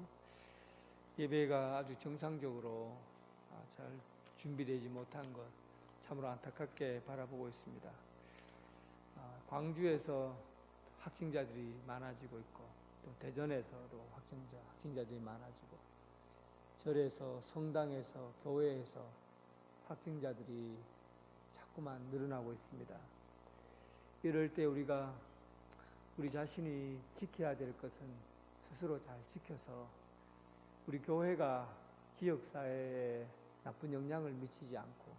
예배가 아주 정상적으로 잘 준비되지 못한 것 참으로 안타깝게 바라보고 있습니다. 광주에서 확진자들이 많아지고 있고, 또 대전에서도 확진자들이 많아지고, 절에서, 성당에서, 교회에서 확진자들이 자꾸만 늘어나고 있습니다. 이럴 때 우리 자신이 지켜야 될 것은 스스로 잘 지켜서 우리 교회가 지역사회에 나쁜 영향을 미치지 않고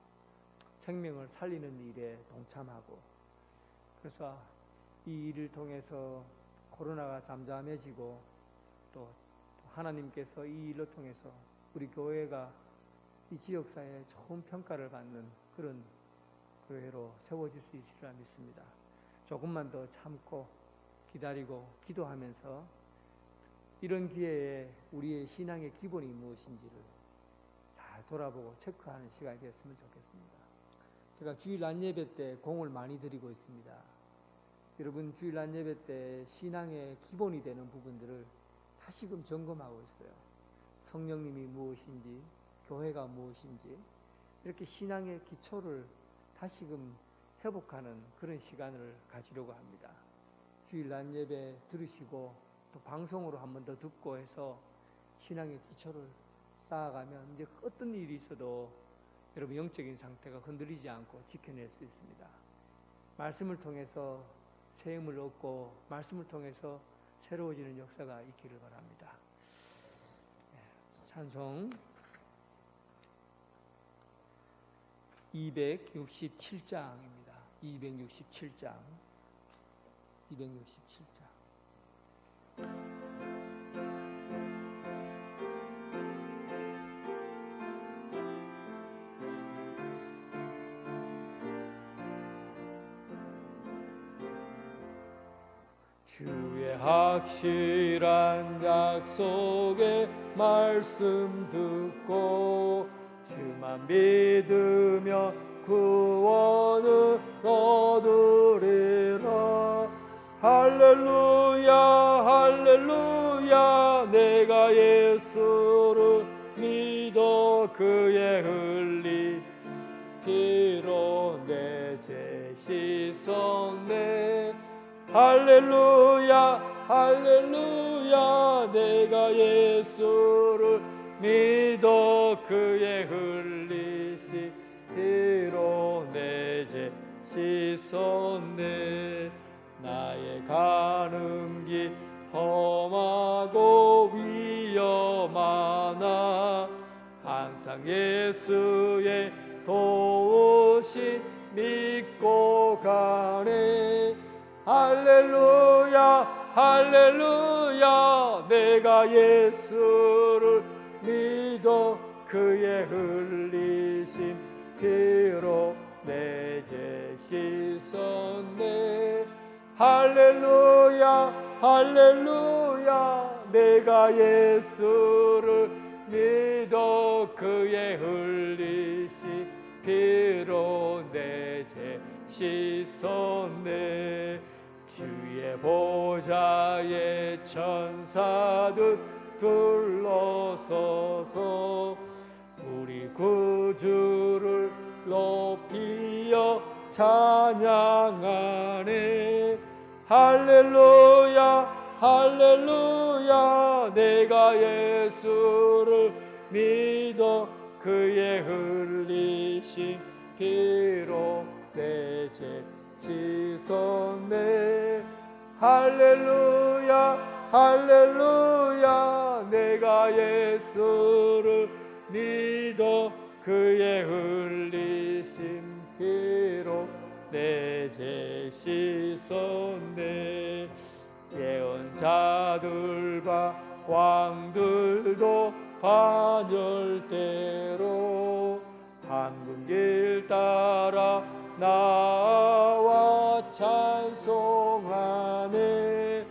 생명을 살리는 일에 동참하고, 그래서 이 일을 통해서 코로나가 잠잠해지고, 또 하나님께서 이 일을 통해서 우리 교회가 이 지역사회에 좋은 평가를 받는 그런 교회로 세워질 수 있으리라 믿습니다. 조금만 더 참고 기다리고 기도하면서 이런 기회에 우리의 신앙의 기본이 무엇인지를 잘 돌아보고 체크하는 시간이 되었으면 좋겠습니다. 제가 주일 안예배 때 공을 많이 드리고 있습니다. 여러분, 주일 안예배 때 신앙의 기본이 되는 부분들을 다시금 점검하고 있어요. 성령님이 무엇인지, 교회가 무엇인지, 이렇게 신앙의 기초를 다시금 회복하는 그런 시간을 가지려고 합니다. 주일 낮 예배 들으시고 또 방송으로 한 번 더 듣고 해서 신앙의 기초를 쌓아가면 이제 어떤 일이 있어도 여러분 영적인 상태가 흔들리지 않고 지켜낼 수 있습니다. 말씀을 통해서 새 힘을 얻고 말씀을 통해서 새로워지는 역사가 있기를 바랍니다. 찬송 267장입니다. 267장. 주의 확실한 약속의 말씀 듣고 주만 믿으며 구원을 얻으리라. 할렐루야 할렐루야 내가 예수를 믿어 그의 흘린 피로 내 죄 씻었네. 할렐루야 할렐루야 내가 예수를 믿어 그의 흘리신 피로 내 죄 씻었네. 나의 가는 길 험하고 위험하나 항상 예수의 도우심 믿고 가네. 할렐루야 할렐루야 내가 예수를 믿어 그의 흘리신 피로 내 죄 씻었네. 할렐루야 할렐루야 내가 예수를 믿어 그의 흘리신 피로 내 죄 씻었네. 주의 보좌에 천사들 둘러서서 우리 구주를 높이어 찬양하네. 할렐루야 할렐루야 내가 예수를 믿어 그의 흘리신 피로 내 죄 씻었네. 할렐루야 할렐루야 내가 예수를 믿어 그의 흘리신 피로 내 죄 씻었네. 예언자들과 왕들도 반열대로 한 길 따라 나와 찬송하네.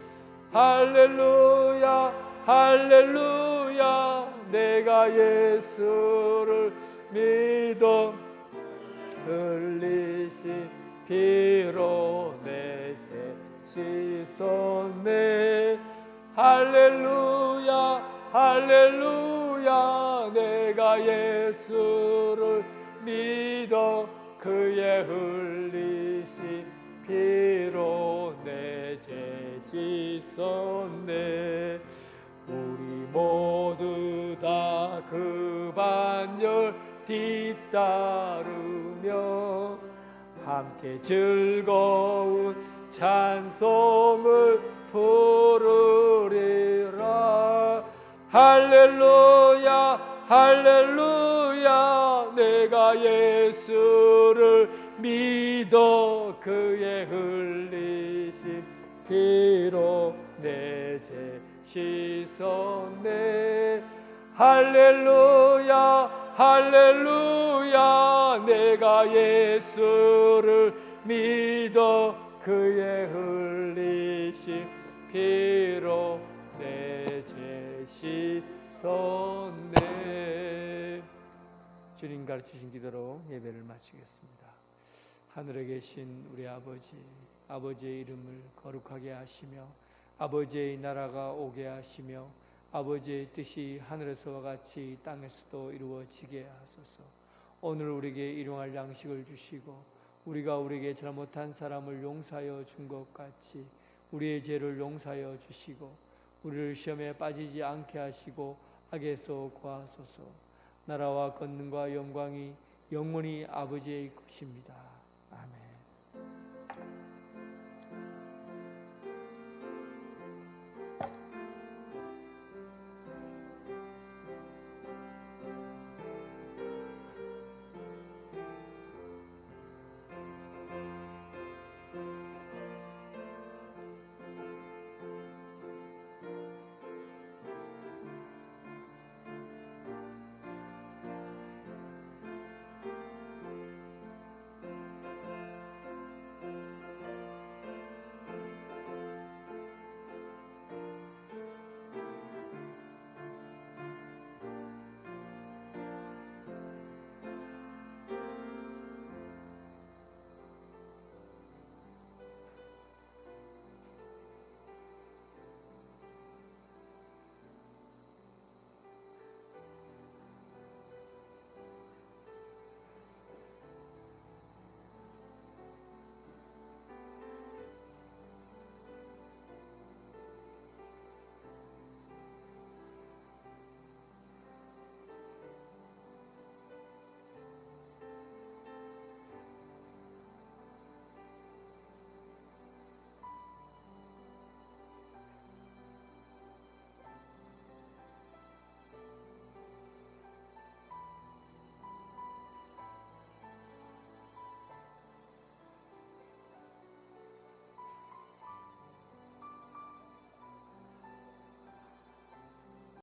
할렐루야 할렐루야 내가 예수를 믿어 흘리신 피로 내 죄 씻었네. 할렐루야 할렐루야 내가 예수를 믿어 그의 흘리신 피로 내 죄 씻었네. 우리 모두 다 그 반열 뒤따르며 함께 즐거운 찬송을 부르리라. 할렐루야 할렐루야 내가 예수를 믿어 그의 흘리신 피로 내 죄 씻었네. 할렐루야 할렐루야 내가 예수를 믿어 그의 흘리신 피로 내 죄 씻었네. 주님 가르치신 기도로 예배를 마치겠습니다. 하늘에 계신 우리 아버지, 아버지의 이름을 거룩하게 하시며 아버지의 나라가 오게 하시며 아버지의 뜻이 하늘에서와 같이 땅에서도 이루어지게 하소서. 오늘 우리에게 일용할 양식을 주시고 우리가 우리에게 잘못한 사람을 용서하여 준 것 같이 우리의 죄를 용서하여 주시고 우리를 시험에 빠지지 않게 하시고 악에서 구하소서. 나라와 권능과 영광이 영원히 아버지의 것입니다.